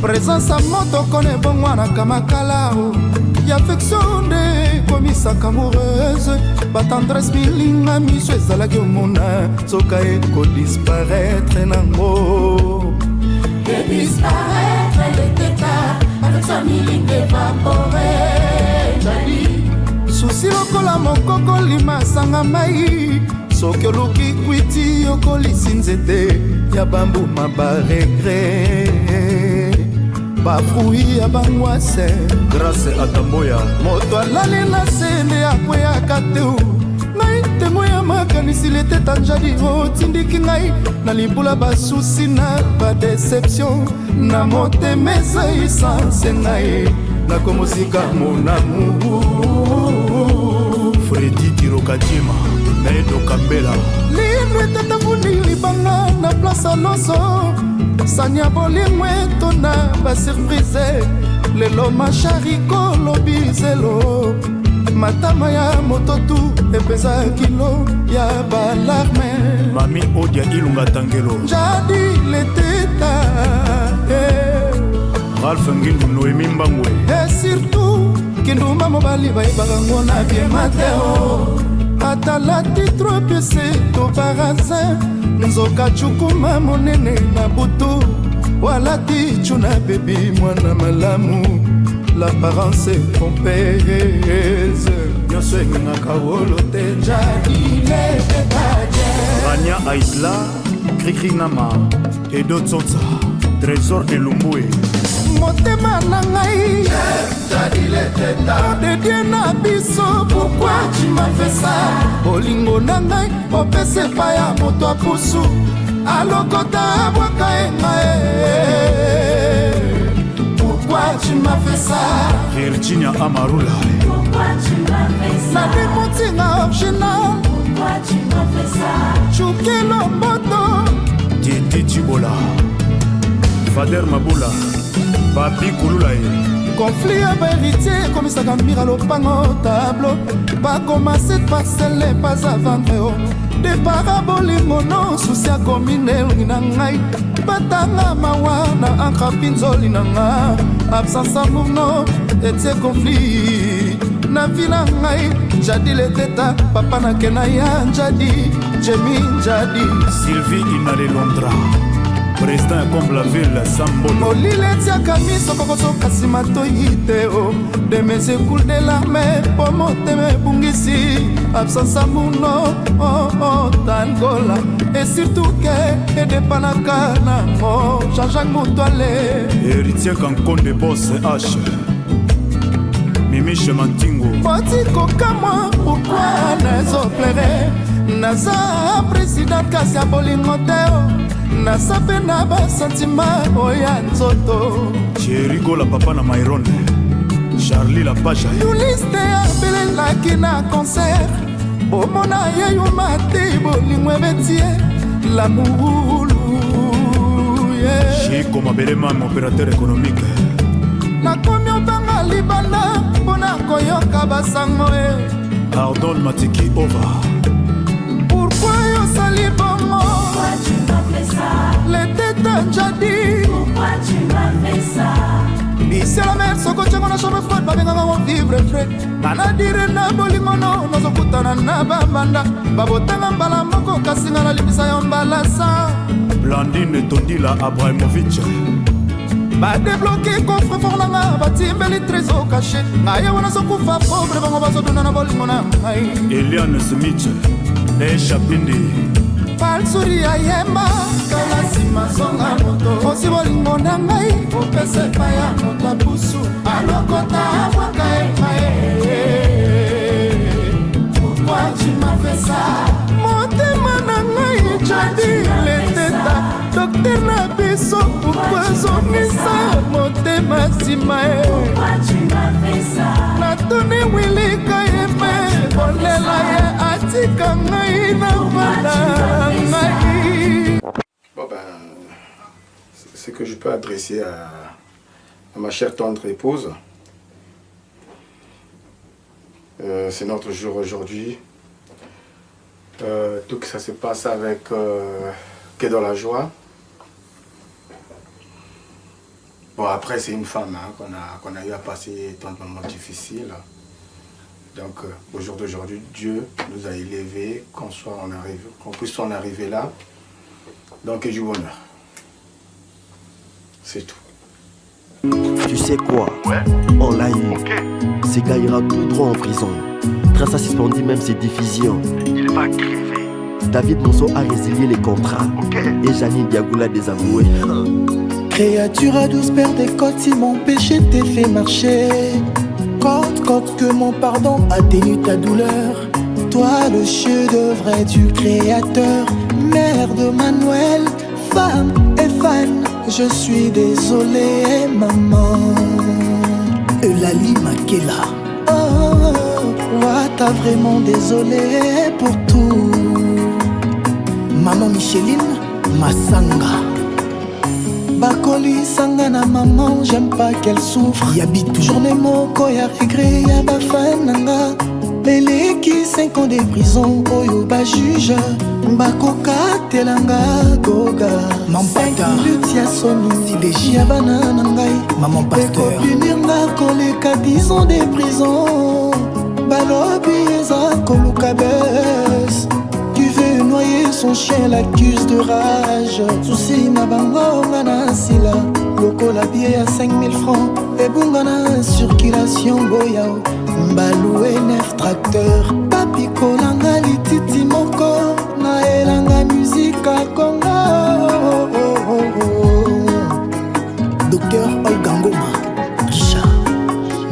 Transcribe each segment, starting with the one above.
présence à moto kone bongwana kamakalao ya affection de komisaka amoureuse batendresse milinga miso ezalaki omona soka ekodisparaître nango disparaître le teta avec sa milinga évaporée jali susi lokola mokoko lima sanga mai soki oluki kwiti okolisi nzete ya bambuma baregre bafrui ya bangwase grâce atamboya moto alali na se nde akweyaka te ngai ntengo ya makanisi leteta njadi otindiki ngai na libula basusi na badeception na motema esayisanse ngai nakomosika monamu Fredi Tirokadima Naedo Kambela lino etatafuni libanga na place alonso sanya bolimwe tona basurprise lelo mashariko lobizelo matama ya mototu epeza kilo ya balarme Mami Odia Ilunga Tangelo jadi leteta Ralph Ngindu Noemi Mbangwe et surtout kinduma mobali bayebaka ngo na bien mateo atalati trop pese to barasin nzoka chukuma monene na butu walati chuna bebi mwana malamu l'apparence est trompeuse nyonso engengaka wolo te njadile tetaje Rania Aisla Krikri Nama Edo Tsotsa Trésor de Lumbwe motema na ngai odedie na biso pourquoi tu m'as fait ça bolingo na ngai opesa epai ya moto apusu alokota abwaka engae pourquoi tu m'as fait ça Virginia Amarula nani motinga original chukelo moto Didi Chibola Fader Mabula Babi Kululae conflit ya baheritier ekomisaka mira lopango tableau bakoma cette parcelle pas à vendre depara bolingo no susi akomi nelongi na ngai batanga mawa na ankrapi nzoli na nga absence amour no etie conflit na vi na ngai jadi leteta papa nakena ya njadi jemi njadi Sylvie Inale Londra Président comme la ville Sambo molile etiaka miso kokosoka nsima toyi te o de mes écoule de l'armée po motema ebungisi absence amuno tangola et surtout ke edepanaka nango Jean-Jacques Moutouale Héritier Kankonde Boss H Mimiche Mantingo poti kokamwa pourquoi naezoplere naza président kasi ya bolingo te naza mpe na basentima oya nzoto Cherigola Papa na Mairone Charlie La Paja yuliste abelelaki na concert bomona yeyuma te bolingo ebetie lamulu Chico Mabelema opérateur économique nakomi obanga libanda mpona koyoka basango Pardon Matiki Ova pourquoi yosali bongo le teta njadi bisela mer soko tiango na chambre froide babengaka ngo vivre frais ngana dire na bolingono nazokutana na bambanda babotanga mbala moko kasi nga nalimbisa yo mbala sa Blandine Tondila Abraimovic badebloke coffre fort nanga batimbeli trésor caché ngai wana zokufa pauvre bango bazoduna na bolingo na ngai Eliane Smith Nesha Pindi palsuri ya yemba kala nsima zonga moto osi bolingo na ngai opesa epai ya moto apusu alokota abwaka epai pourquoi tu m'as fait ça motema na ngai jadi leteta dokter na biso ukwazongisa motema nsima natoni wilika yeme bolela ye atika ngai na bana ngai. Bon ben, ce que je peux adresser à ma chère tendre épouse, c'est notre jour aujourd'hui. Tout que ça se passe avec que dans la joie. Bon, après, c'est une femme hein, qu'on a eu à passer tant de moments difficiles. Donc, au jour d'aujourd'hui, Dieu nous a élevés, qu'on puisse en arriver là. Donc, du bonheur. C'est tout. Tu sais quoi? On l'a eu. Ce gars ira tout droit en prison. Trace a suspendu même ses diffusions. Il va crever. David Monceau a résilié les contrats. Et Janine Diagoula désavoué. Créature à 12 paires des côtes, si mon péché t'est fait marcher. Côte que mon pardon atténue ta douleur. Toi le chef-d'œuvre du créateur. Mère de Manuel, femme et fan. Je suis désolé maman. Eulalie Makela. T'as vraiment désolé pour tout. Maman Micheline Massanga. Bakoli Sangana maman, j'aime pas qu'elle souffre. Yabit journée moko ya regret ya bafananga. Beleki 5 ans de prison, oyo ba juge. Bakoka telanga goga. Mampata Lutia Soni, Sideji ya banana ngai. Maman pasteur. Punir nga koleka 10 ans de prison. Balobi eza koluka bes. Tu veux noyer son chien, l'accuse de rage. Souci na bango ngana sila. Loko la billet à 5000 francs. Et bungana circulation boyao. Mbaloué 9 tracteurs. Papi kolanga lititi moko. Na elanga musique à Congo. Docteur Olga Ngoma Richard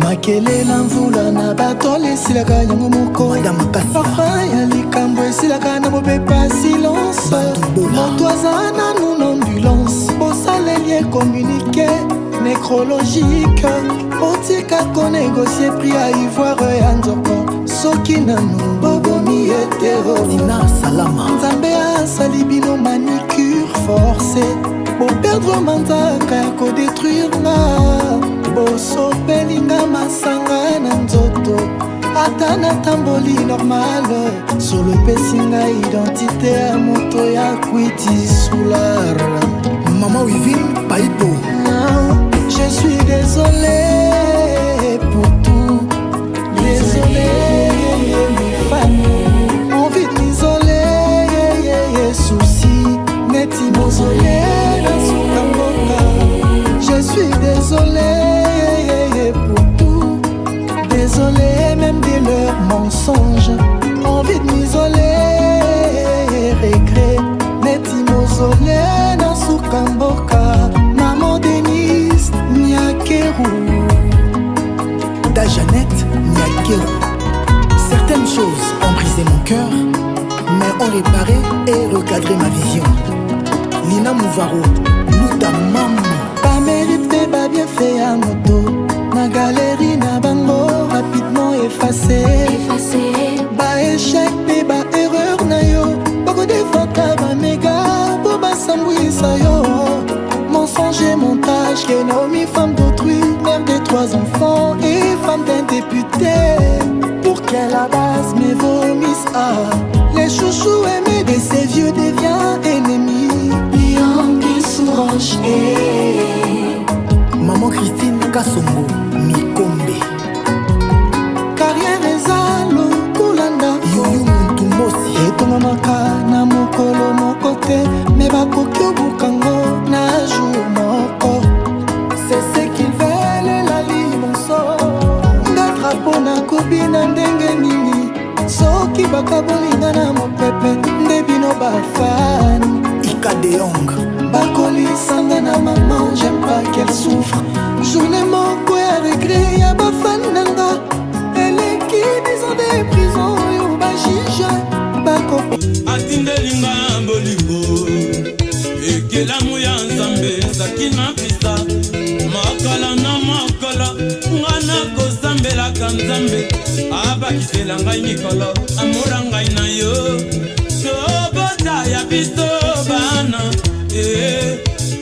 Makele Lamvula na batole silaka yango moko. Madame Parfum ya likambo esilaka na bopepa silence. Moto aza nanu na ambulance. Bosaleli communiqué nécrologique. Otika konégocie prix à ivoire ya nzoko. Soki nanu bobomi etero. Nina Salama Nzambe asali bino manicure forcée. Bo perdre manzaka ya kodétruire nga. Bosopelinga masanga na nzoto. Ata natamboli normal. Sur le pesinga identité ya moto ya kwiti soulard. Maman Wivine Paipo. Je suis désolé pour tout. Désolé mes familles. Envie de m'isoler. Souci neti mausolé dans son kamboka. Je suis désolé pour tout. Désolé même de leurs mensonges. Envie de m'isoler. Regret neti mausolé dans son kamboka. Maman Denise Niakeru. Da Jeannette Niakeru. Certaines choses ont brisé mon cœur, mais ont réparé et recadré ma vision. Lina Mouvaro, Luta Maman. Pas mérité, pas bien fait à moto. Ma galerie na bango rapidement effacé. Ba échec, ba erreur na yo. Beaucoup de fois ba méga, pour ba sambouissa yo. Mensonge et montage, Kenomi, femme d'autrui, mère de 3 enfants et femme d'un député. Pour qu'elle à base me vomisse les chouchous aimés de ces vieux deviennent ennemis. Lion qui s'orange. Maman Christine Kassongo Mikombe. Carrière ezalo kulanda. Yoyo muntu mosi. Etonga makana mokolo mokote. Me bakoki obukango na jour moko. C'est ce qu'ils veulent la limonso. Nga drapo na kobina ndenge nini. Soki bakabolinga na mopepe. Ndebino bafan. Ika de Yong. Bakoli sanga na maman. J'aime pas qu'elle souffre. Journée moko ya regret ya bafan nanga. Elle est qui 10 ans de prison. Yo ba juge. Bako Atindelinga bolingo. Ekelamu ya Nzambe sakina pisa. Makala na makala. Ngana kozambela kanzambe. Abakisela ngai mikolo. Amora ngai na yo. Sobota ya biso bana.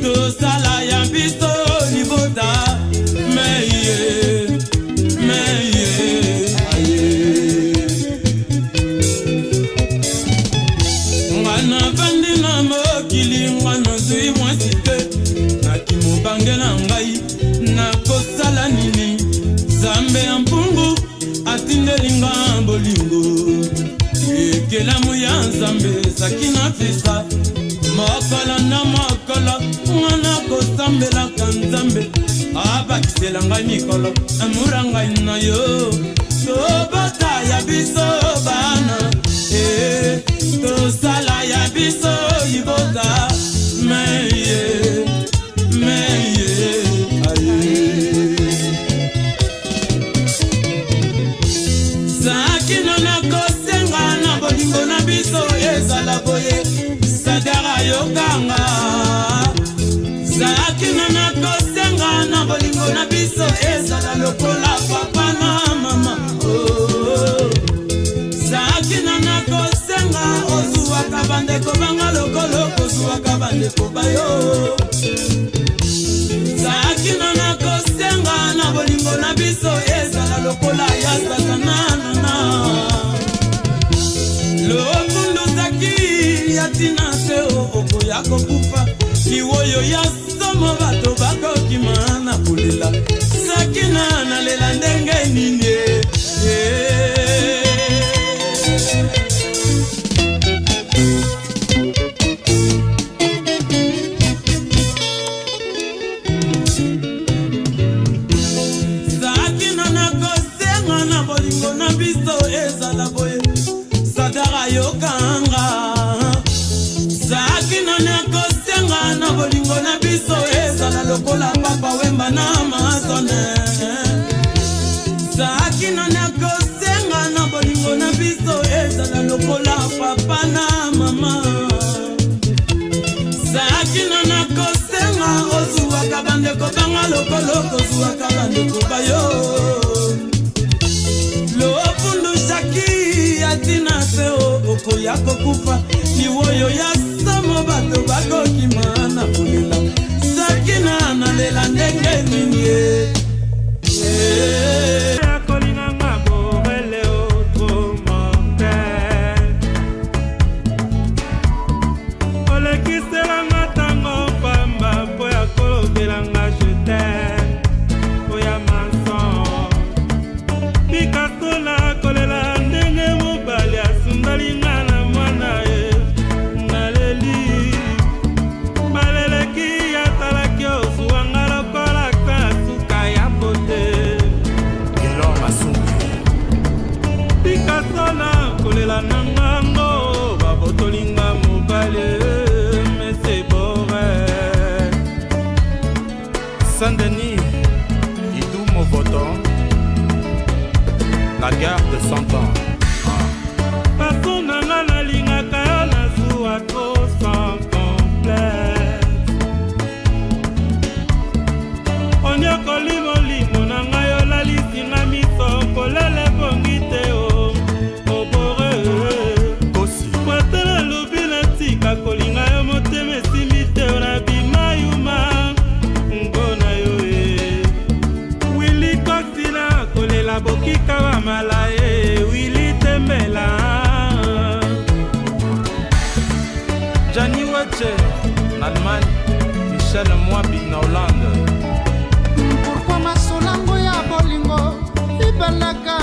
Tosala ya biso libota. Meye. Ngana bandi na mokili. Ngana zui mwasite. Naki mubangela ngai. ekelamu ya nzambe ezaki na pesa mokolo na mokolo ngana kosambelaka nzambe abakisela ngai mikolo amura ngai na yo tobota ya biso bana tosala ya biso libota meye sakino na kosenga na bolingo na biso ezala boye sadara yokanga sakino na kosenga na bolingo na biso ezala lokola papa na mama sakino na kosenga ozuwaka bandeko banga lokolo kozuwaka bandeko bayo sakino na kosenga na bolingo na biso ezala lokola ya satana lokundu zaki yatina te okoya kokufa liwoyo ya somo bato bakokima na kolela sakina nalela ndenge nini sakina na kosenga na bolingo na biso ezala boye sadara yokanga sakina na kosenga na bolingo na biso ezala lokola papa wemba na mazone sakina na kosenga na bolingo na biso ezala lokola papa na mama sakina na kosenga ozuwaka bandeko banga lokolo kozuwaka bandeko bayo lopundu shaki yatina te okoya kokufa liwoyo ya samo bato bakokima na kolela sakina nalela ndenge nini akolinganga borele otromortel olekiselanga ntango pamba mpo ya kolobelanga jetem oya manson pikasola kolela ndenge mobali asungalinga na mwana ye naleli baleleki atalaki ozuwanga lokola ka suka ya bote Gelor Masungi pikasola kolela na ngango babotolinga mobali mese bore Saint-Denis Idou Movoton La gare de 100 ans façon nanga nalingaka yo nazuwa to sans complexe onyokoli molimo na ngai olalisinga miso polele bongi te obore Kosi kwatela lobi natika kolinga yo motema esimi te na bimayuma ngona yo wili kosila kolela bokika bamala wili tembela Gianni Wache en Allemagne Michel Mwabi na Hollande Pourquoi masolango ya bolingo ibelaka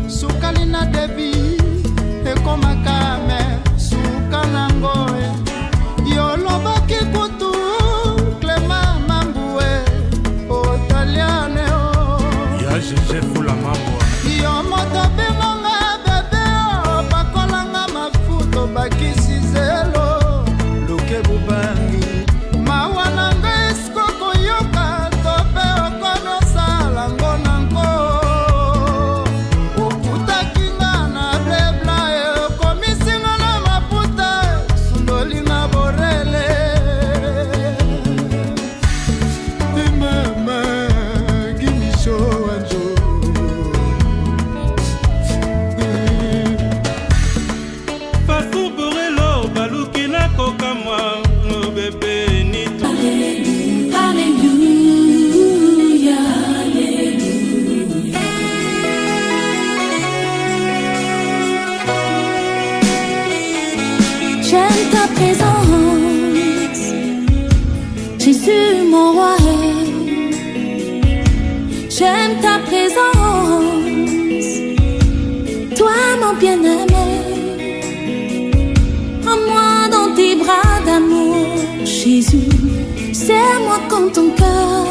sukali na debi ekomaka me suka nango yolobaki kutu Clema Mambue otaliane Ya Gégé Fula Mambwa yo moto benganga bebe bakolanga mafuto bakisi zelo luke bubangi mawananga eskoko yoka tope okonosala ngonango okutakinga na blebla okomisinga na maputa sundolinga borele mama gimisho wanjo façon borelo baluki na koka mwa bebe nito Alléluia, j'aime ta présence, Jésus mon roi. J'aime ta présence, toi mon bien-aimé. serre-moi comme ton cœur.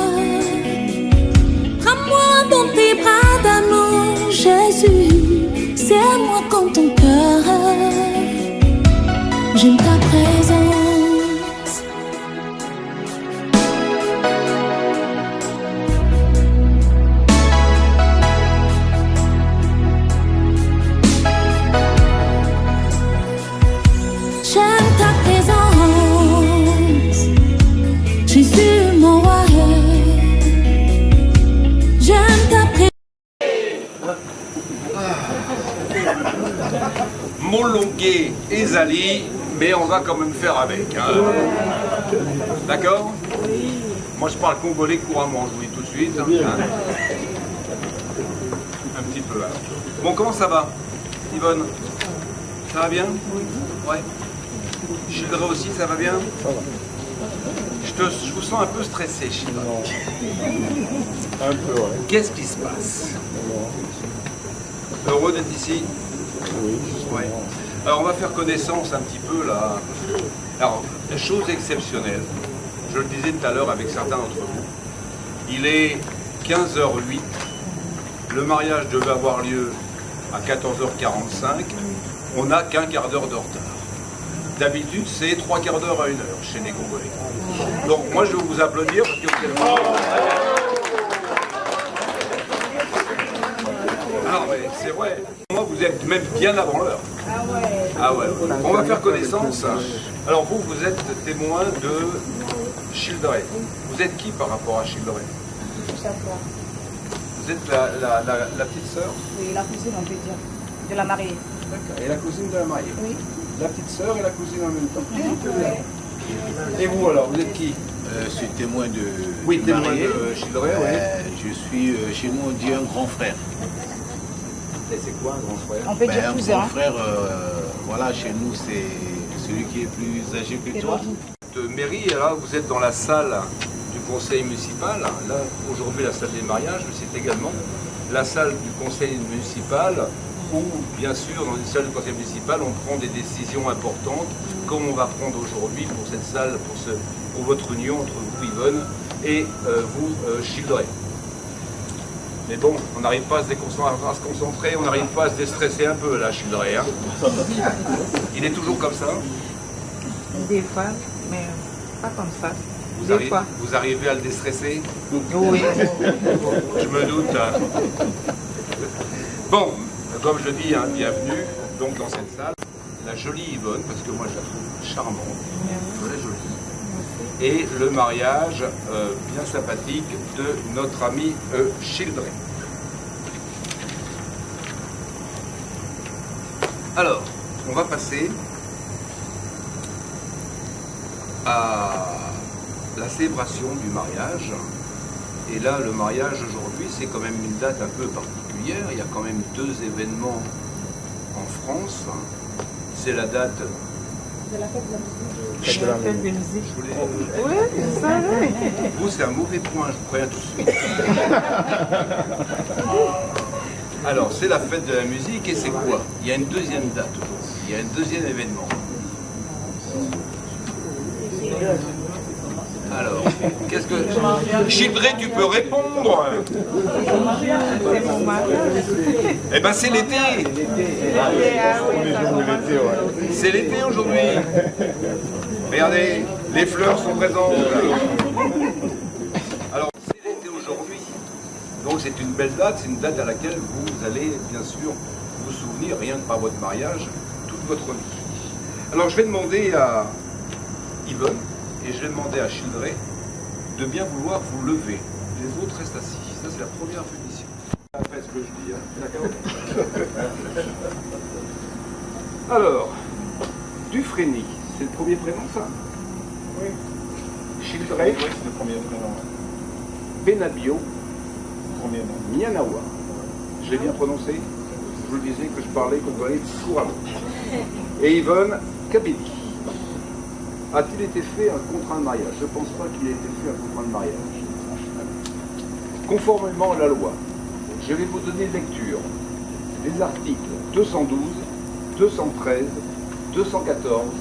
Prends-moi dans tes bras d'amour, Jésus. Serre-moi comme ton cœur. J'aime ta présence. J'aime ta présence, Jésus mon roi. J'aime ta présence. Molongué et Zali, mais on va quand même faire avec. Hein. D'accord? Moi je parle congolais couramment, je vous dis tout de suite. Hein. Un petit peu. Alors. Bon, comment ça va, Yvonne? Ça va bien? Ouais. Childre aussi, ça va bien? Ça va. Je vous sens un peu stressé, Childre. Un peu, ouais. Qu'est-ce qui se passe? Heureux d'être ici? Oui. Ouais. Alors on va faire connaissance un petit peu là. Alors, chose exceptionnelle, je le disais tout à l'heure avec certains d'entre vous, il est 15h08, le mariage devait avoir lieu à 14h45, on n'a qu'un quart d'heure de retard. D'habitude, c'est 3 quarts d'heure à 1 heure chez les Congolais. Donc moi, je vais vous applaudir parce que vous êtes... Ah mais c'est vrai. Moi, vous êtes même bien avant l'heure. Ah ouais. On va faire connaissance. Alors vous, vous êtes témoin de Childre. Vous êtes qui par rapport à Childre? Vous êtes la petite sœur? Oui, la cousine, on peut dire, de la mariée. D'accord. Et la cousine de la mariée? Oui. La petite sœur et la cousine en même temps. Et vous alors, vous êtes qui? Je suis témoin de... Oui, témoin de Childre, oui. Je suis, chez nous on dit un grand frère. Et c'est quoi un grand frère? On peut dire cousin. Un grand frère, voilà, chez nous c'est celui qui est plus âgé que toi. De mairie, là, vous êtes dans la salle du conseil municipal. Là, aujourd'hui, la salle des mariages, mais c'est également la salle du conseil municipal où, bien sûr, dans une salle du conseil municipal, on prend des décisions importantes, comme on va prendre aujourd'hui pour cette salle, pour votre union entre vous, Yvonne, et vous, Childre. Mais bon, on n'arrive pas à se concentrer, on n'arrive pas à se déstresser un peu, là, Childre. Hein. Il est toujours comme ça? Des fois, mais pas comme ça. Vous arrivez à le déstresser? Oui. Je me doute. Hein. Bon, comme je dis, hein, bienvenue donc dans cette salle. La jolie Yvonne, parce que moi je la trouve charmante, très jolie. Et le mariage bien sympathique de notre ami Childre. Alors, on va passer à la célébration du mariage. Et là, le mariage aujourd'hui, c'est quand même une date un peu particulière. Il y a quand même 2 événements en France. C'est la date De la fête de la musique. Je voulais... Oui, ça va. Vous, c'est un mauvais point, je vous préviens tout de suite. Alors, c'est la fête de la musique et c'est quoi? Il y a une deuxième date aujourd'hui. Il y a un deuxième événement. Alors, qu'est-ce que... Childre, tu peux répondre. Eh ben, c'est l'été. C'est l'été aujourd'hui. Regardez, les fleurs sont présentes. Alors, c'est l'été aujourd'hui. Donc, c'est une belle date. C'est une date à laquelle vous allez, bien sûr, vous souvenir, rien que par votre mariage, toute votre vie. Alors, je vais demander à Yvonne et je vais demander à Childre de bien vouloir vous lever. Les autres restent assis. Ça, c'est la première punition. Après ce que je dis, hein. D'accord. Alors, Dufresne, c'est le premier prénom, ça? Oui. Childre, oui, c'est le premier prénom. Benabio, premier nom. Mianawa. Je l'ai bien prononcé? Je vous le disais que je parlais congolais couramment. Et Yvonne, Kabedi. A-t-il été fait un contrat de mariage? Je ne pense pas qu'il ait été fait un contrat de mariage. Conformément à la loi, je vais vous donner lecture des articles 212, 213, 214,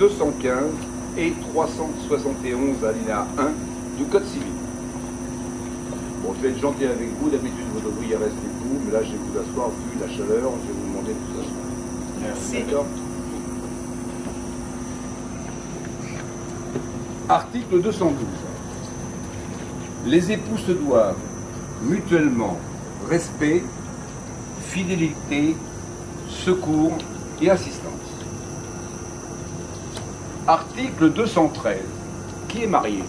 215 et 371 alinéa 1 du Code civil. Bon, je vais être gentil avec vous, d'habitude vous devriez rester debout, mais là je vais vous asseoir, vu la chaleur, je vais vous demander de vous asseoir. Merci. D'accord. Article 212. Les époux se doivent mutuellement respect, fidélité, secours et assistance. Article 213. Qui est marié?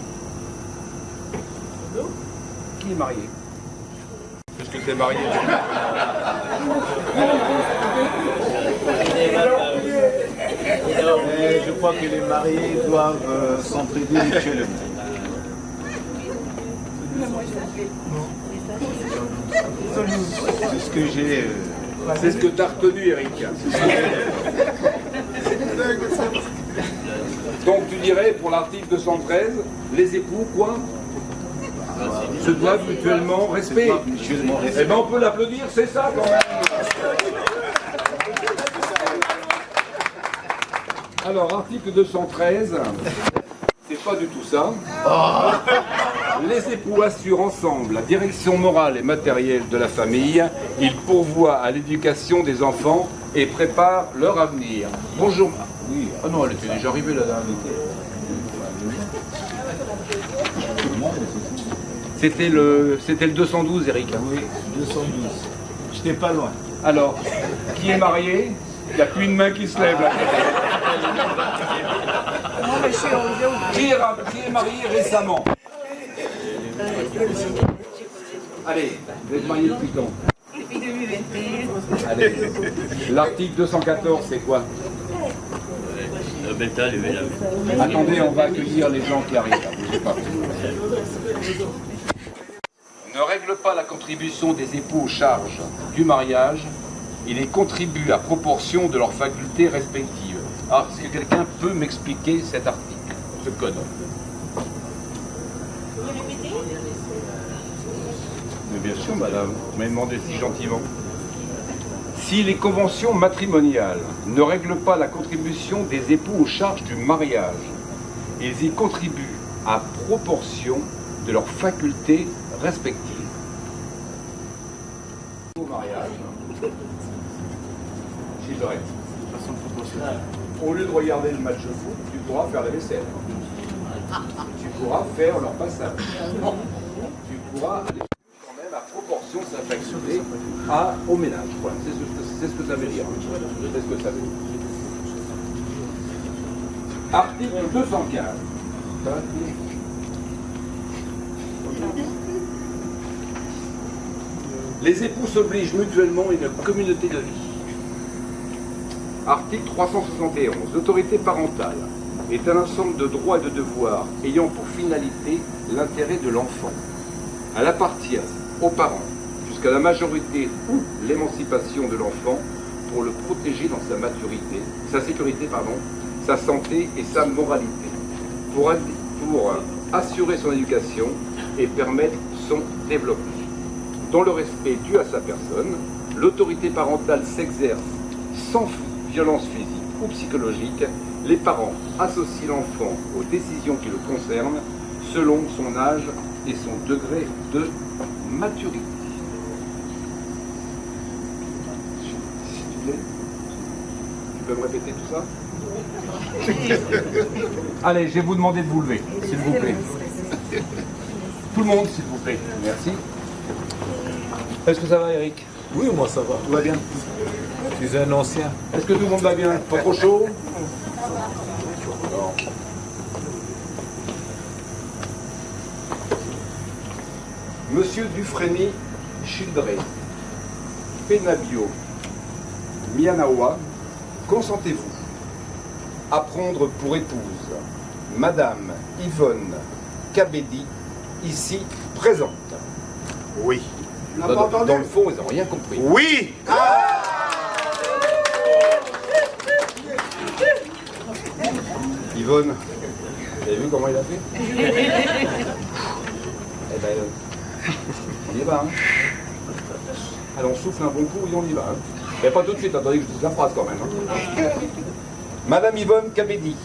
Qui est marié? Puisque c'est marié. Et je crois que les mariés doivent s'entraider mutuellement. C'est ce que j'ai. C'est ce que tu as retenu, Eric. Donc tu dirais, pour l'article 213, les époux, quoi? Se doivent mutuellement respect. Eh bien, on peut l'applaudir, c'est ça quand même. Alors, article 213, c'est pas du tout ça. Les époux assurent ensemble la direction morale et matérielle de la famille. Ils pourvoient à l'éducation des enfants et préparent leur avenir. Bonjour. Oui. Ah non, elle était déjà arrivée la dernière. C'était le 212, Eric. Oui, 212. J'étais pas loin. Alors, qui est marié? Il n'y a plus une main qui se lève là. Qui est marié récemment? Allez, vous êtes marié depuis quand? Depuis 2021. Allez, l'article 214, c'est quoi? Attendez, on va accueillir les gens qui arrivent. Bougez pas. Ne règle pas la contribution des époux aux charges du mariage. Il les contribue à proportion de leurs facultés respectives. Alors, est-ce que quelqu'un peut m'expliquer cet article, ce code? Mais bien sûr, madame, vous m'avez demandé si gentiment. Si les conventions matrimoniales ne règlent pas la contribution des époux aux charges du mariage, ils y contribuent à proportion de leurs facultés respectives. Au mariage, Gilbert, au lieu de regarder le match de foot, tu pourras faire la vaisselle. Tu pourras faire leur passage. Tu pourras aller quand même à proportion de sa faculté au ménage. Voilà, c'est ce que ça veut dire. C'est ce que ça veut dire. Article 215. Les époux s'obligent mutuellement une communauté de vie. Article 371. L'autorité parentale est un ensemble de droits et de devoirs ayant pour finalité l'intérêt de l'enfant. Elle appartient aux parents jusqu'à la majorité ou l'émancipation de l'enfant pour le protéger dans sa maturité, sa sécurité, sa santé et sa moralité, pour assurer son éducation et permettre son développement. Dans le respect dû à sa personne, l'autorité parentale s'exerce sans violence physique ou psychologique. Les parents associent l'enfant aux décisions qui le concernent selon son âge et son degré de maturité. Tu peux me répéter tout ça? Allez, je vais vous demander de vous lever, s'il vous plaît. Tout le monde, s'il vous plaît. Merci. Est-ce que ça va, Eric? Oui, moi ça va. Tout va bien? Je suis un ancien. Est-ce que tout le monde va bien? Pas trop chaud? Monsieur Dufresne Childré, Penabio, Mianawa, consentez-vous à prendre pour épouse Madame Yvonne Kabedi, ici présente? Oui. Dans le fond, ils n'ont rien compris. Oui. Yvonne, vous avez vu comment il a fait? Eh ben, on y va. Hein. Allez, on souffle un bon coup et on y va. Hein. Mais pas tout de suite, attendez que je dise la phrase quand même. Hein. Madame Yvonne Kabedi,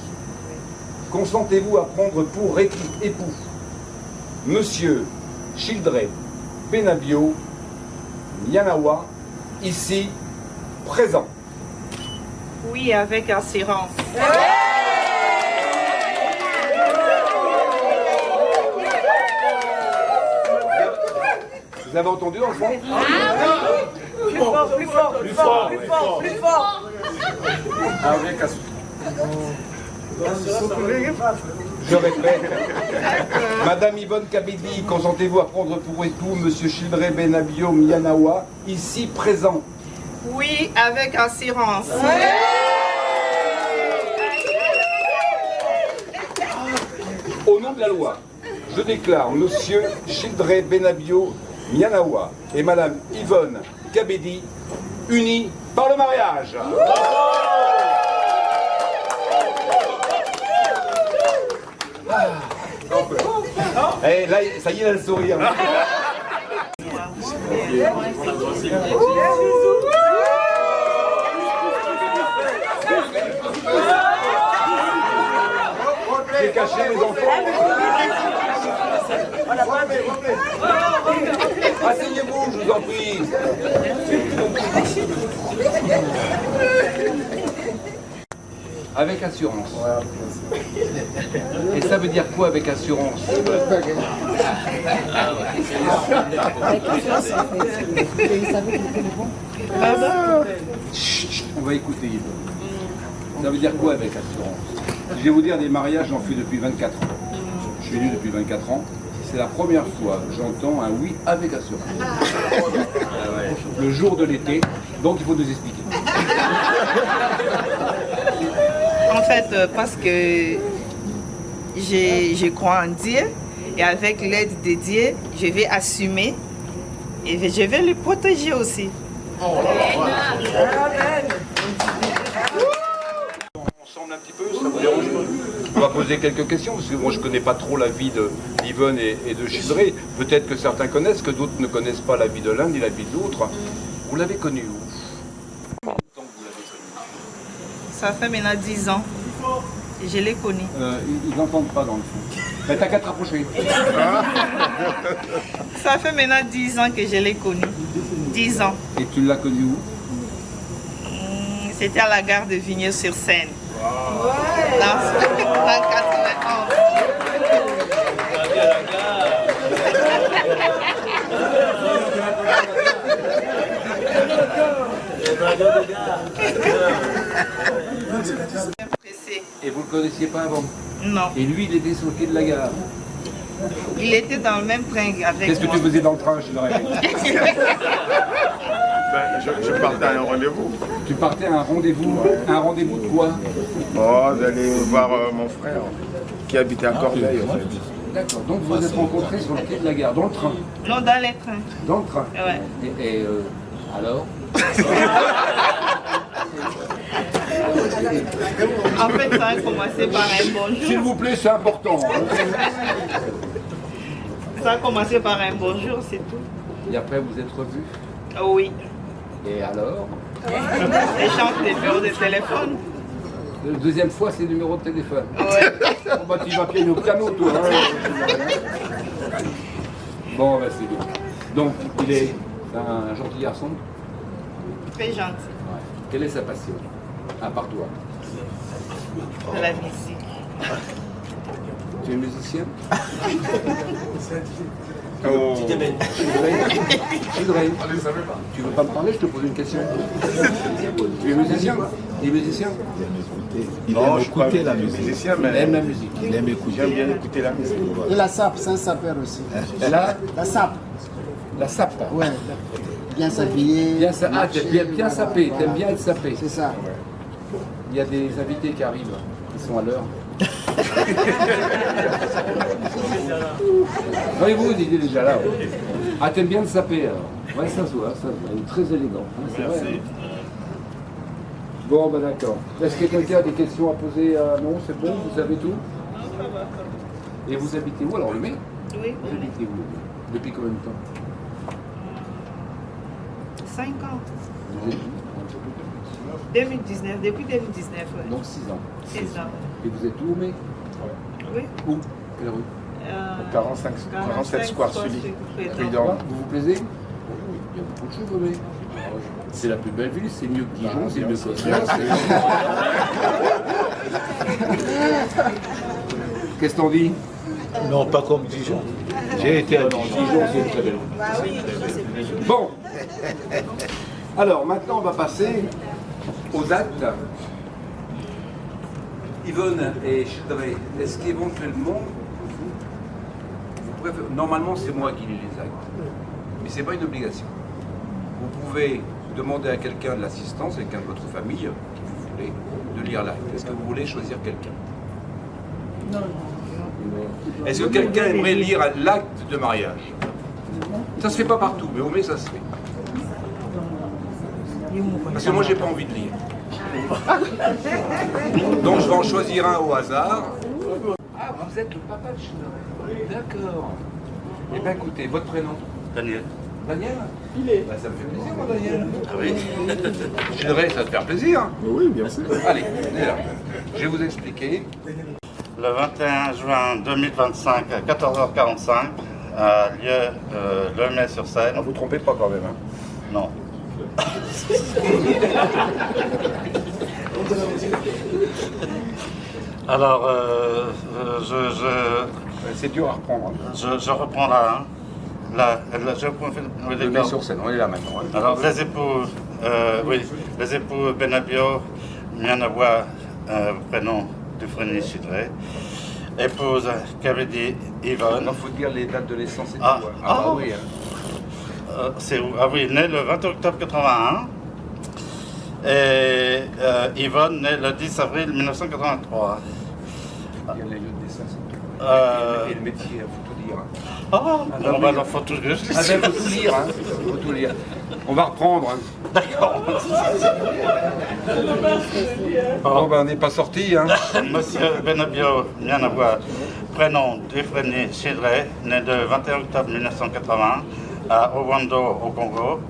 consentez-vous à prendre pour époux Monsieur Childré Benabio Yanawa, ici présent? Oui, avec assurance. Vous avez entendu, enfant? Plus fort, plus fort, plus fort, plus fort, plus fort. Avec assurance. Je répète. Madame Yvonne Kabedi, consentez-vous à prendre pour époux Monsieur Childré Benabio Yanawa, ici présent? Oui, avec assurance. Au nom de la loi, je déclare Monsieur Childré Benabio Yanawa et Madame Yvonne Kabedi unis par le mariage. Et là, ça y est, elle a le sourire. J'ai caché les enfants. Asseyez-vous, je vous en prie. Avec assurance. Et ça veut dire quoi avec assurance? Chut, on va écouter. Ça veut dire quoi avec assurance? Je vais vous dire, des mariages, j'en fais depuis 24 ans. Je suis venu depuis 24 ans. C'est la première fois que j'entends un oui avec assurance. Le jour de l'été, donc il faut nous expliquer. En fait, parce que je crois en Dieu et avec l'aide de Dieu, je vais assumer et je vais le protéger aussi. Ensemble un petit peu, ça vous dérange pas? On va poser quelques questions, parce que moi je ne connais pas trop la vie d'Yvonne et de Childré. Peut-être que certains connaissent, que d'autres ne connaissent pas la vie de l'un ni la vie de l'autre. Vous l'avez connu où? Ça fait maintenant 10 ans. Je l'ai connu. Ils n'entendent pas dans le fond. Mais t'as qu'à te rapprocher. Ça fait maintenant 10 ans que je l'ai connu. 10 ans. Et tu l'as connu où? C'était à la gare de Vigneux-sur-Seine. Ouais. En 91. Et vous ne le connaissiez pas avant? Non. Et lui, il était sur le quai de la gare? Il était dans le même train avec moi. Qu'est-ce que tu faisais dans le train, Childré? Je partais à un rendez-vous. Tu partais à un rendez-vous? Un rendez-vous de quoi? Oh, d'aller voir mon frère qui habitait à Corbeil en fait. D'accord, donc vous vous êtes rencontrés sur le quai de la gare, dans le train? Non, dans les trains. Dans le train? Ouais. Et alors? En fait, ça a commencé par un bonjour. S'il vous plaît, c'est important. Ça a commencé par un bonjour, c'est tout. Et après, vous êtes revus? Oui. Et alors? Échange de numéros de téléphone. La deuxième fois, c'est le numéro de téléphone. Ouais. Bah, tu vas piano au piano, toi. Hein. Bon, bah, c'est bien. Donc, il est un gentil garçon? Très gentil. Ouais. Quelle est sa passion, à part toi? De la musique. Tu es musicien? Oh. Childré, tu veux pas me parler? Je te pose une question. Tu es musicien? Il est musicien? Il aime écouter la musique. Musicien, mais il aime la musique. Il aime écouter. J'aime bien écouter la musique. Et la sape, c'est un sapeur aussi. La sape. La sape. Ouais. Bien s'habiller. Bien, bien sapé, t'aimes bien être sapé. C'est ça. Il y a des invités qui arrivent, ils sont à l'heure. Voyez-vous, il est déjà là. Ah, t'aimes bien le saper alors? Ouais, ça se voit, il est très élégant. C'est vrai. Bon, ben d'accord. Est-ce que quelqu'un a des questions à poser? Non, c'est bon, vous savez tout? Et vous habitez où alors, le mai? Oui. Vous habitez où? Depuis combien de temps? 5 ans. Vous êtes où? 2019, depuis 2019, ouais. Donc 6 ans. 6 ans. Et vous êtes où, mais? Oui. Où? Quelle rue? 47 Square Sully. Vous vous plaisez? Il y a beaucoup de choses, mais c'est la plus belle ville, c'est mieux que Dijon, c'est mieux qu'Auxerre. Qu'est-ce qu'on dit? Non, pas comme Dijon. J'ai été à Dijon, c'est très belle. Bon. Alors, maintenant, on va passer aux actes. Yvonne et Chidré, est-ce qu'éventuellement, vous pouvez faire... Normalement, c'est moi qui lis les actes, mais ce n'est pas une obligation. Vous pouvez demander à quelqu'un de l'assistance, quelqu'un de votre famille, qui vous voulez, de lire l'acte. Est-ce que vous voulez choisir quelqu'un? Non. Est-ce que quelqu'un aimerait lire l'acte de mariage? Ça ne se fait pas partout, mais au moins ça se fait. Parce que moi, j'ai pas envie de lire. Donc je vais en choisir un au hasard. Ah, vous êtes le papa de Chidré. D'accord. Eh bien écoutez, votre prénom? Daniel. Daniel? Bah, ça me fait plaisir, moi, Daniel. Ah oui. Chidré, ça te fait plaisir? Oui, bien sûr. Allez, on est là. Je vais vous expliquer. Le 21 juin 2025 à 14h45 a lieu le Mai-sur-Seine. Ah, vous trompez pas quand même, hein? Non. Alors, c'est dur à reprendre. Je reprends là. Le Mai-sur-Seine, on est là maintenant. Hein. Alors, les époux, les époux Benabio, Mianawa, prénom Dufresne Chidré. Épouse Kabedi Yvonne. Il faut dire les dates de naissance et tout. Ah oui. Hein. Oui, né le 20 octobre 81. Et Yvonne, née le 10 avril 1983. Il y a les lieux de naissance. Et le métier, il faut tout dire. Il faut tout dire. Faut tout lire, hein. Faut tout lire. On va reprendre. Hein. D'accord. Bon, ben, on n'est pas sorti. Hein. Monsieur Benabio Mianawa, prénom Dufresne Chidré, né le 21 octobre 1980 à Owando, au Congo,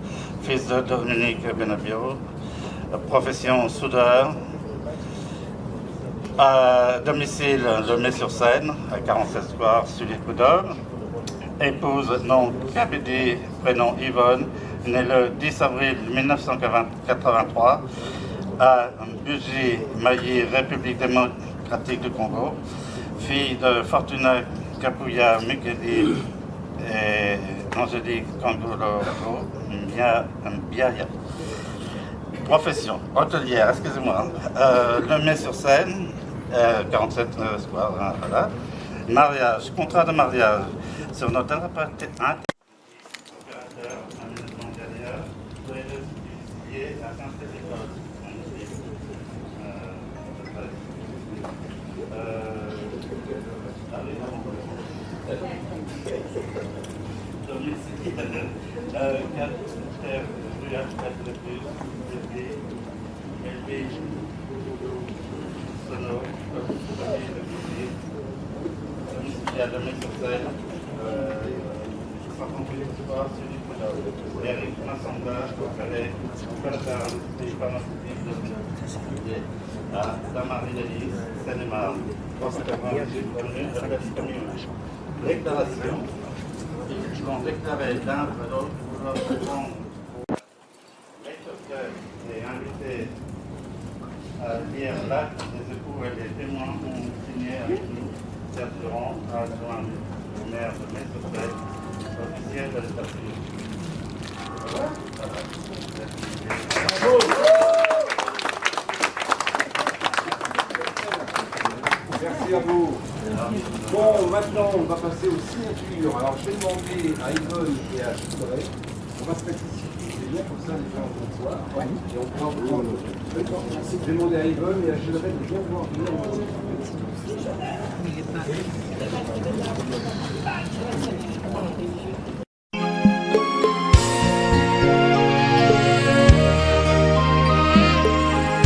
fils de Dominique Benabio, profession soudeur, à domicile le Mai-sur-Seine, à 47 Square Sully-Prud'homme, épouse nom Kabedi, prénom Yvonne, née le 10 avril 1983 à Buji-Mayi, République démocratique du Congo, fille de Fortuna Kapuya Mikedi et Angélique Kangolo Biaya. Profession, hôtelière, excusez-moi. Le Mai-sur-Seine, 47 Square, voilà. Mariage, contrat de mariage sur notre déclaration. Ils vont déclarer l'un de l'autre est invité à lire l'acte des époux et les témoins ont signé avec nous, s'assurant à joindre le maire de Mai-sur-Seine, officiel de l'état civil. Merci à vous. Bon, maintenant, on va passer aux signatures. Alors, je vais demander à Yvonne et à Chidré. On va se mettre ici. C'est bien, comme ça, les gens vont se voir. Et on pourra vous prendre. D'accord. Je vais demander à Yvonne et à Chidré de bien voir.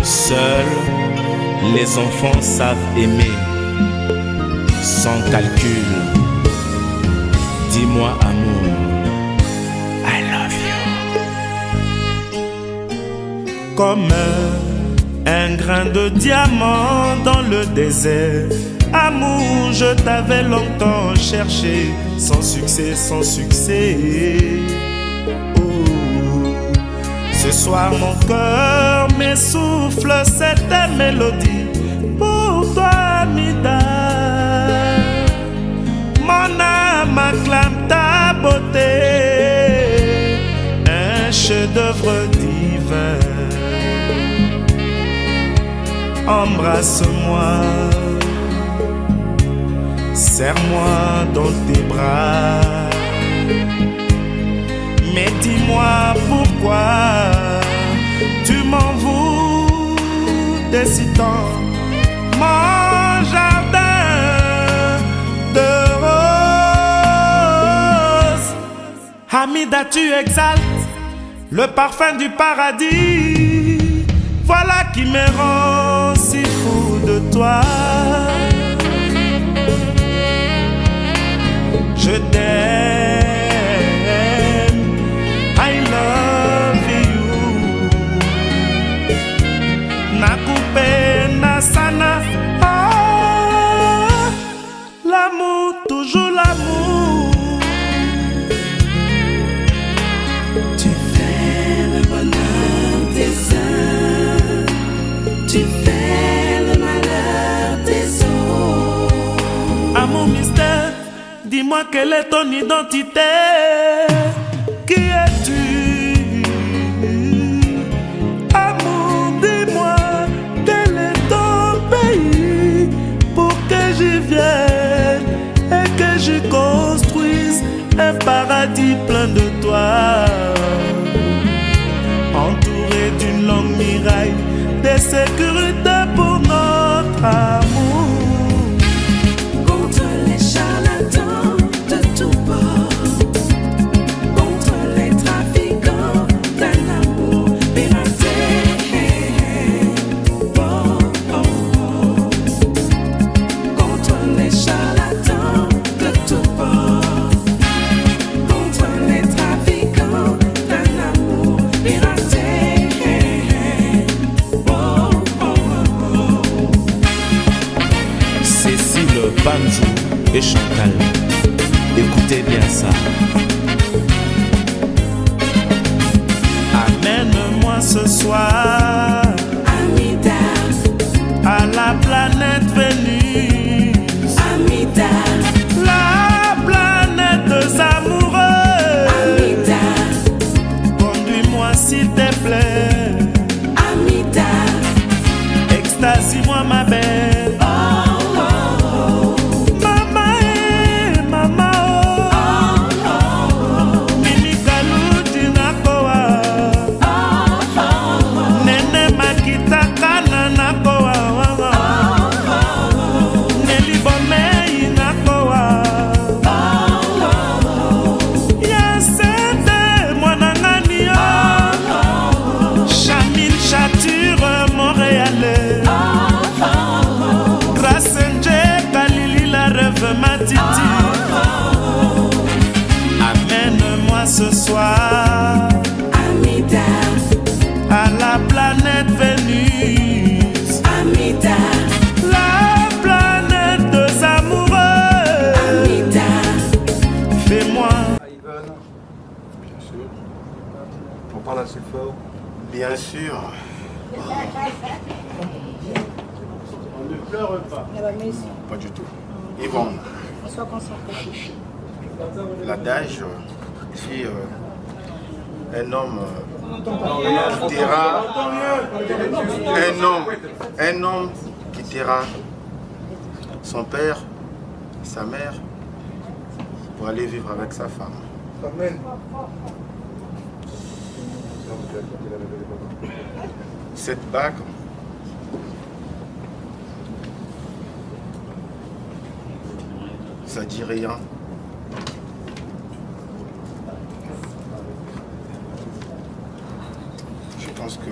Seuls les enfants savent aimer, sans calcul. Dis-moi amour, I love you. Comme un grain de diamant dans le désert, Amour, je t'avais longtemps cherché, sans succès, sans succès. Oh. Ce soir mon cœur m'essouffle cette mélodie pour toi, Amida. Mon âme acclame ta beauté, un chef-d'œuvre divin. Embrasse-moi, serre-moi dans tes bras. Mais dis-moi pourquoi tu m'en voudrais si tant. Mon jardin de roses, Amida, tu exaltes le parfum du paradis. Voilà qui me rend si fou de toi. Je t'aime, I love you. Nakupenda sana, ah, l'amour, toujours l'amour. Tu fais le bonheur des uns, tu fais le malheur des autres. Amour mystère, dis-moi quelle est ton identité. Qui es-tu? Amour, dis-moi quel est ton pays pour que j'y vienne et que j'y construise un paradis plein de toi. Entouré d'une longue muraille de sécurité pour notre amour. Contre les charlatans de tous bords, contre les trafiquants d'un amour piraté. Oh, oh, oh. Contre les charlatans de tous bords, contre les trafiquants d'un amour piraté. Oh, oh, oh. Cécile, Banjo et Chantal, écoutez bien ça. Amène-moi ce soir, Amida, à la planète Vénus. Amida, La planète des amoureux. Amida, Conduis-moi s'il te plaît. Amida, Extasie-moi ma belle. oh, oh, oh. Mama, mama, oh. Oh, oh, oh. Mimi Kaluti nakoa. Oh, oh, oh. Nene Makita kana nakoa. Nelly Bomei nakoa. Yasete mwanangani yo. Chamine Chature Montréalais. Grâce Nje Kalili la rêve matiti. Amène-moi ce soir, Amida, à la planète Vénus. Amida, La planète des amoureux. Amida. Fais-moi. Bien sûr. On parle assez fort. Bien sûr. On ne pleure pas. Pas du tout. Yvonne, Sois concentré. l'adage dit un homme qui taira, un homme qui taira son père, sa mère, pour aller vivre avec sa femme. Amen. Cette bague, ça dit rien. Je pense que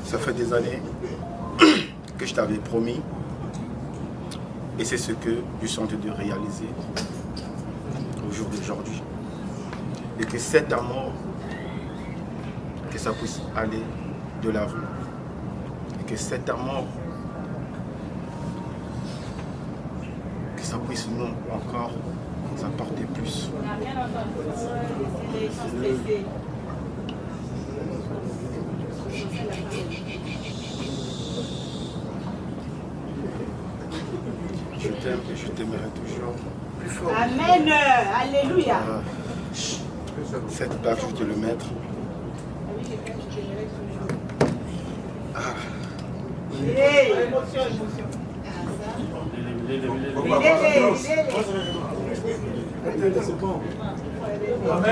ça fait des années que je t'avais promis, et c'est ce que je suis en train de réaliser au jour d'aujourd'hui. Et que cet amour, que ça puisse aller de l'avant. Et que cet amour ça puisse nous encore nous apporter plus. Je t'aime et je t'aimerai toujours plus fort. Amen. Alléluia. Cette bague, je vais te le mettre.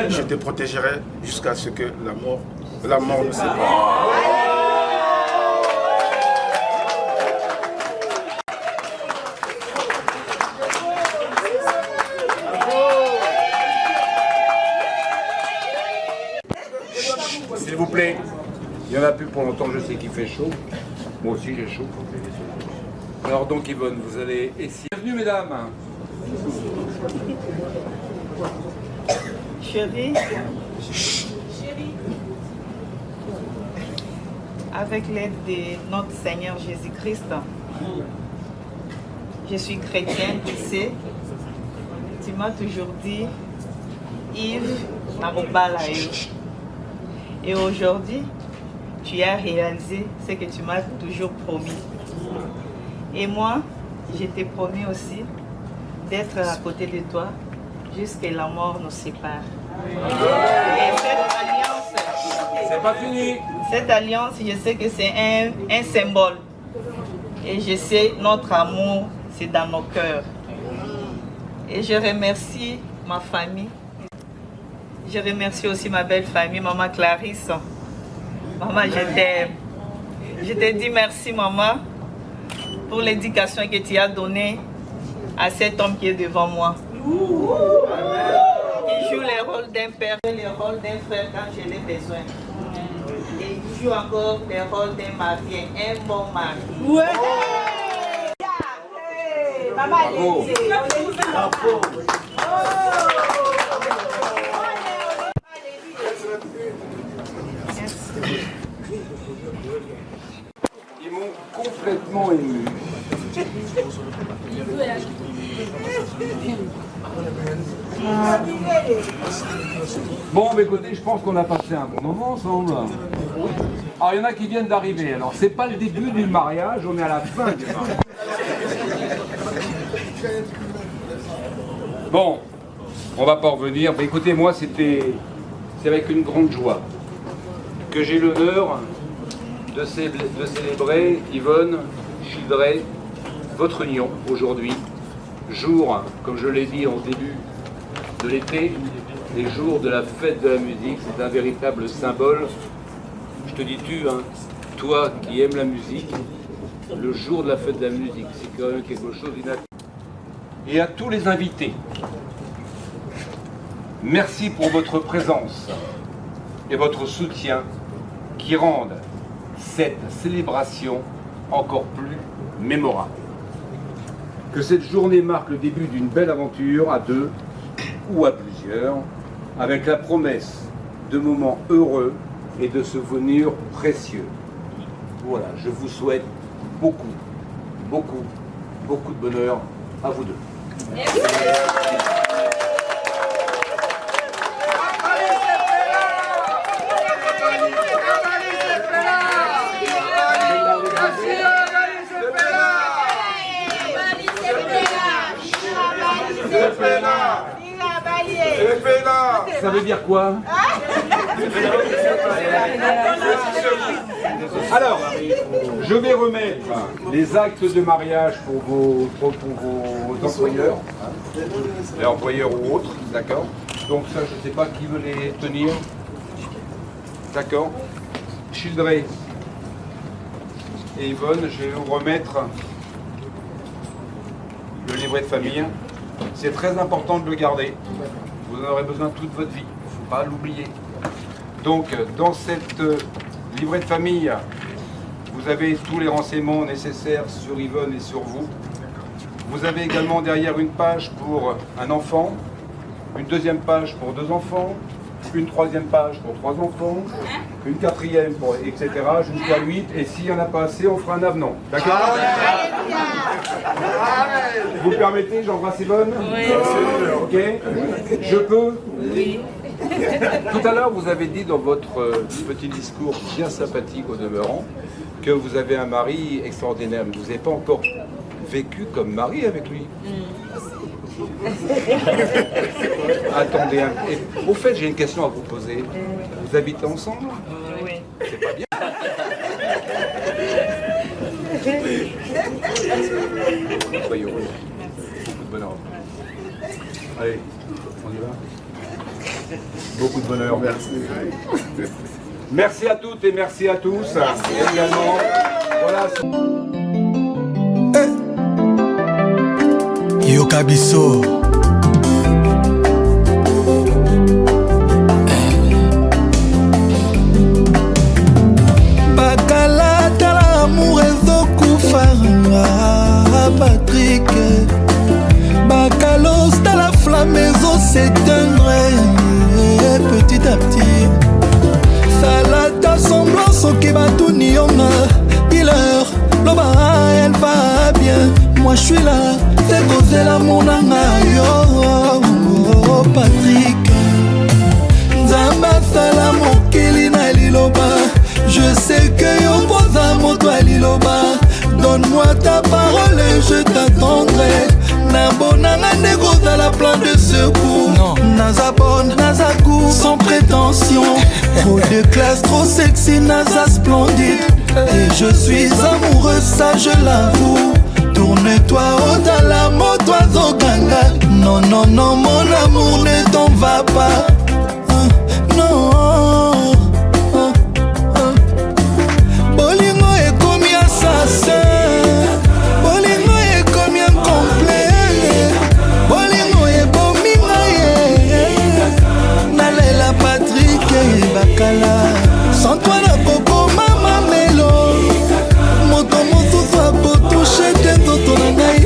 Je te protégerai jusqu'à ce que la mort nous sépare. S'il vous plaît, il n'y en a plus pour longtemps, je sais qu'il fait chaud. Moi aussi j'ai chaud. Alors donc Yvonne, vous allez essayer. Bienvenue mesdames. Chérie, avec l'aide de notre Seigneur Jésus-Christ, je suis chrétienne, tu sais. Tu m'as toujours dit, Yves, Narobalayo. Et aujourd'hui, tu as réalisé ce que tu m'as toujours promis. Et moi, je t'ai promis aussi d'être à côté de toi jusqu'à la mort nous sépare. Et cette alliance, c'est pas fini. Cette alliance, je sais que c'est un symbole. Et je sais notre amour, c'est dans nos cœurs. Et je remercie ma famille. Je remercie aussi ma belle famille, maman Clarisse. Maman, je t'aime. Je te dis merci, maman, pour l'éducation que tu as donnée à cet homme qui est devant moi. Il joue le rôle d'un père et le rôle d'un frère quand je l'ai besoin. Et il joue encore le rôle d'un mari, un bon mari. Ouais. Maman, bravo. Ils m'ont complètement ému. Bon, mais écoutez, je pense qu'on a passé un bon moment ensemble. Alors, il y en a qui viennent d'arriver. Alors, c'est pas le début du mariage, on est à la fin du mariage. Bon, on va pas revenir. Mais écoutez, moi, c'est avec une grande joie que j'ai l'honneur de célébrer, Yvonne, Childrey, votre union aujourd'hui, jour, comme je l'ai dit en début de l'été, les jours de la fête de la musique, c'est un véritable symbole. Je te dis tu, hein, toi qui aimes la musique, le jour de la fête de la musique, c'est quand même quelque chose d'inattendu. Et à tous les invités, merci pour votre présence et votre soutien qui rendent cette célébration encore plus mémorable. Que cette journée marque le début d'une belle aventure à deux ou à plusieurs, avec la promesse de moments heureux et de souvenirs précieux. Voilà, je vous souhaite beaucoup, beaucoup, beaucoup de bonheur à vous deux. Merci. Ça veut dire quoi? Alors, je vais remettre les actes de mariage pour vos employeurs, hein, les employeurs ou autres, d'accord? Donc ça, je ne sais pas qui veut les tenir, d'accord? Childrey et Yvonne, je vais vous remettre le livret de famille. C'est très important de le garder. Vous en aurez besoin toute votre vie. Il ne faut pas l'oublier. Donc, dans cette livret de famille, vous avez tous les renseignements nécessaires sur Yvonne et sur vous. Vous avez également derrière une page pour un enfant, une deuxième page pour 2 enfants, une troisième page pour 3 enfants, une quatrième pour etc. jusqu'à 8. Et s'il n'y en a pas assez, on fera un avenant. D'accord ? Vous permettez, j'embrasse Yvonne? Oui. Ok. Je peux? Oui. Tout à l'heure, vous avez dit dans votre petit discours bien sympathique au demeurant que vous avez un mari extraordinaire, mais vous n'avez pas encore vécu comme mari avec lui. Attendez, au fait, j'ai une question à vous poser. Vous habitez ensemble? Oui. C'est pas bien. Soyez heureux. Beaucoup de bonheur. Allez, on y va. Beaucoup de bonheur. Merci. Merci à toutes et merci à tous. Également. Voilà. Yokabiso. Bakala tala amour ezokufa Patrick. Bakalos tala la flamme s'éteindre petit à petit. Salata semblant soki batuni yonga. Dealer, loba elle va bien. Moi je suis là, c'est causer l'amour nanga yo Patrick. Nzamba sala mokili na liloba. Je sais que yo posa moto à liloba. Donne-moi ta parole et je t'attendrai. Nabonanga négoce à la plan de secours. Non, naza bonne, naza goût, sans prétention. Trop de classe, trop sexy, naza splendide. Et je suis amoureux, ça je l'avoue. Tourne-toi au la moto oiseau ganga. Non, non, non, mon amour, ne t'en va pas. Non. Bolingo est comme assassin. Bolingo est comme un complet. Bolingo est bominga ye. Nalela Patrick et Bakala. Sans toi la bobo mama melo. Moto mosusu akotouche te nzoto na ngai.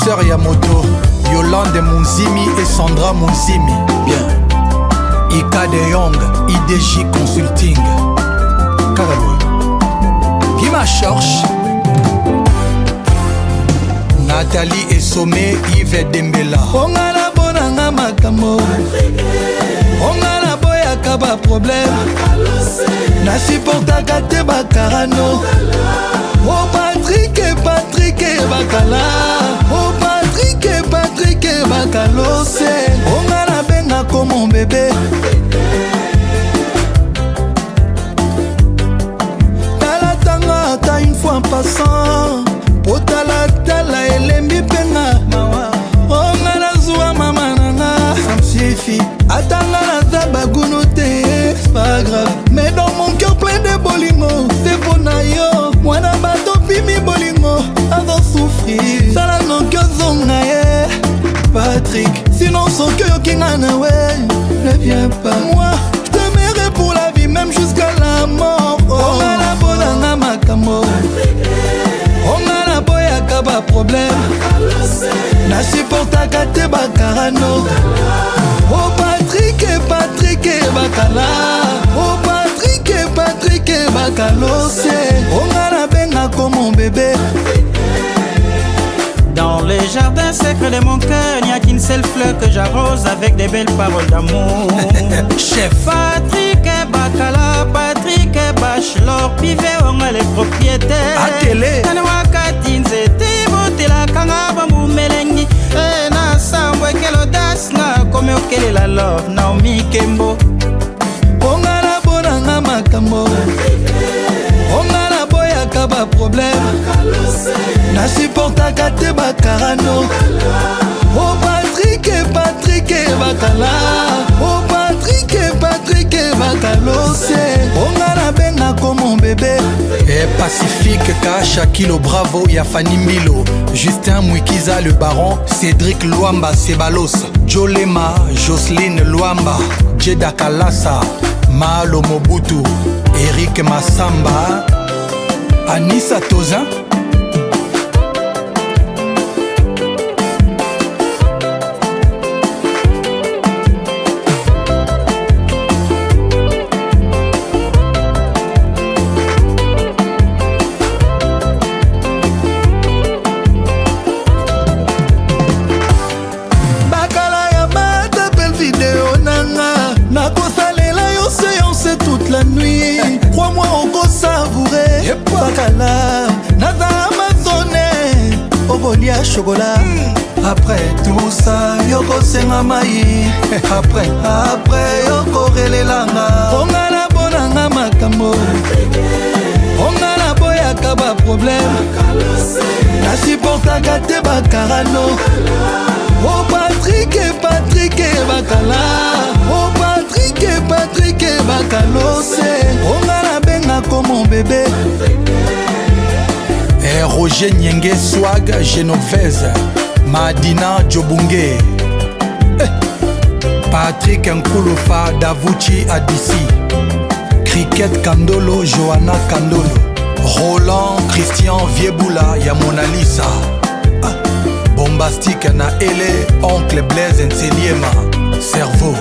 Sœur Yamoto, Yolande Mounzimi et Sandra Mounzimi. Bien. Ika de Young, IDJ Consulting. Carabou. Guima Chorch. Nathalie et Sommé, Yves Dembela. Ongala bonanga makamo. Ongala boya kaba problème. Na supportaka te bakarano. Oh Patrick et Patrick et Bakala. Oh Patrick et Patrick et Bakalose. Oh ngana benga comme mon bébé. Tala tanga ta une fois en passant. Potala tala elembi penga. Oh ngana zoua mama nana. Ça me suffit. Atanga na zabagouno te. C'est pas grave. Mais dans mon cœur plein de bolingo. C'est bon ayo. Mwana bato pimi bolingo. Azo souffrir. Sala no kyo zonga ye. Patrick. Sinon son cœur kinga na we. Ne viens pas. Moi, je t'aimerai pour la vie. Même jusqu'à la mort. Oh ngana bonanga makamo. Oh ngana boya kaba problème. Na supportaka te bakarano. Oh Patrick et Patrick et Bakala. Oh Patrick et Patrick et Bakalose. Oh ngana benga comme mon bébé. Dans les jardins secrets de mon cœur, il n'y a qu'une seule fleur que j'arrose avec des belles paroles d'amour. Chef Patrick et Bakala, Patrick et Bachelor, Pivet, on est les propriétaires. À télé Tanwakati nzete, botela kanga bambu melengi. Na sambwe kelodas na kome okele la love, Naomi Kembo. Ongala bonanga makambo. Ongala baproblème nasiportaka te bakarano o Patrick bakala o Patrick bakalose onga na benga como bébé et Pacifique Kacha Kilo Bravo Yafani Milo Justin Mwikiza le baron Cédric Luamba Sebalos Jolema Jocelyne Luamba Jeda Kalasa Malo Mobutu Eric Massamba Anissa Tozin chocolat. Après tout ça, yoko senga mai. Après yoko relelanga. Onga na bonanga makambo. Onga na boya kaba problème. Na supportaka te bakarano. Oh Patrick bakala. Oh Patrick bakalose. Onga na benga comme bébé. Et Roger Nyenge Swag Genovese Madina Jobunge Patrick Nkulufa Davuchi Adisi Cricket Kandolo Johanna Kandolo Roland Christian Vieboula ya Mona Lisa Bombastique na Ele Oncle Blaise Nseliema Cerveau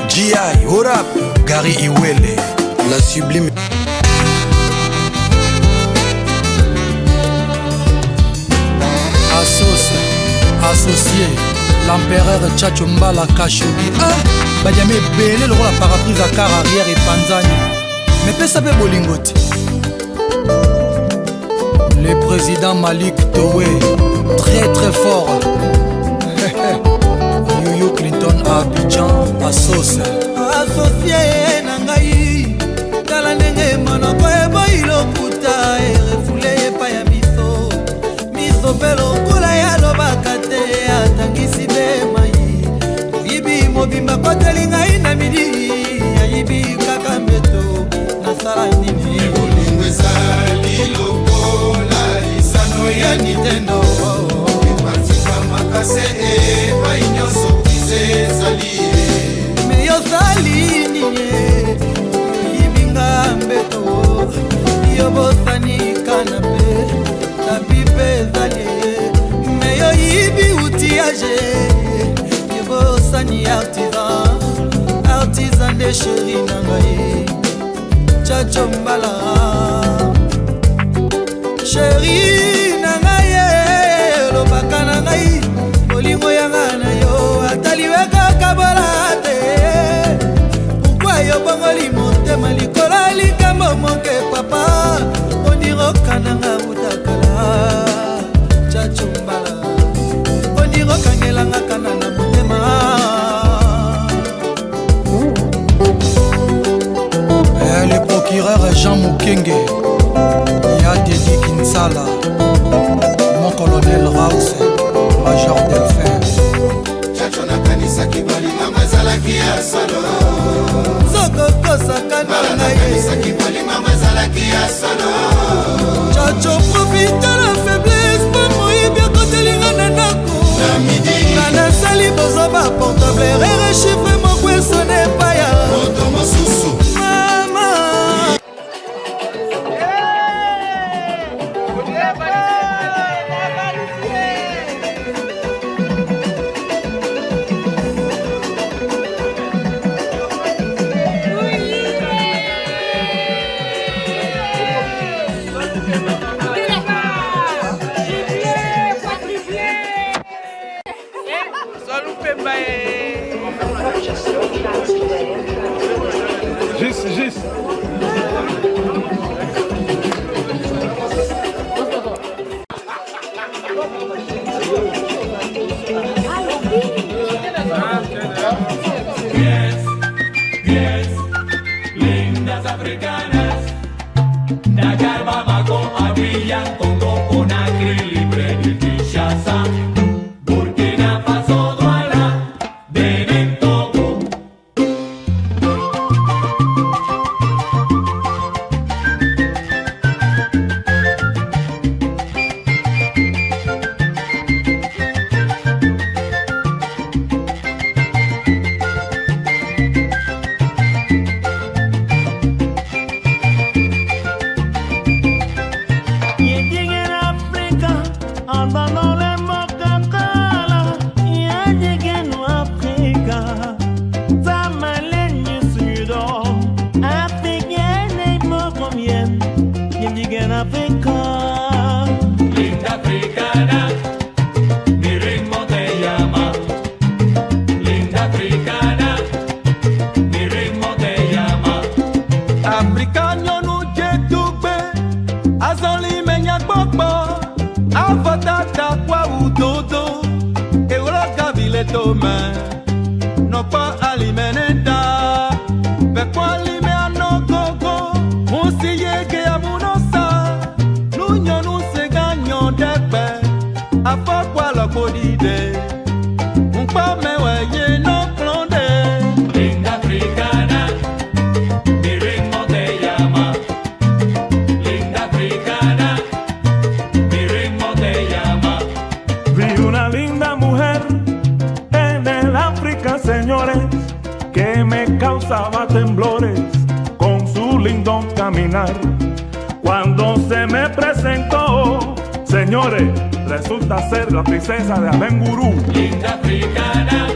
G.I. Orap Gary Iwele La sublime associé l'empereur Tchacho Mbala Kashogi Badiame belé le rôle à parapluie à car arrière et Panzani mais pesa pe bolingote le président Malik Towe très fort Yoyo Clinton à Abidjan associé nangai tala ndenge monoko eboilo kuta e refoule pa ya miso pelo kula ya lobaka te atangisi be mai oyibi mobimba koteli ngai na midi ayibi kaka mbeto nasala nini olingo ezali lokola lisano ya nintendo epatika makase epai nyonso kize ezali me yozali nini oyibinga mbeto yobosani kanape tapipe ezali meyo yibi outillage yebosani artisan de chéri na ngai Tchacho Mbala chéri na ngai lobaka na ngai olingo yanga na yo ataliweka kabola te pourkoi yo bongoli motema likolo likambo moke papa ondirokananga butakala Tchacho Mbala ondirokangelanga kana na motema le procureur Jean Mukenge ya Dedi Kinsala mon colonel Raus Major Delphin Tchacho nakanisaki balinga mazalaki ya solo soko kosaka na ngai balinga mazalaki ya solo Tchacho profite la faiblesse pa moyibi akotelinga na ndako kanasali bozoba portable rere chiffre mokwesone paya moto mosusu Juste. Lindas africanas, Dakar, Bamako, Afatata kwa udodo Eula kabile tome No pa alimeneta Pe kwa lime anogogo Musi yeke ya munosa Lunyo nuse ganyo depe Afa kwa la kodide Mpa mewe ye no klonde Linda africana Mi ritmo te llama Linda africana Mi ritmo te llama. Vi una linda mujer en el África, señores, que me causaba temblores con su lindo caminar. Cuando se me presentó, señores, resulta ser la princesa de Abengurú. Linda africana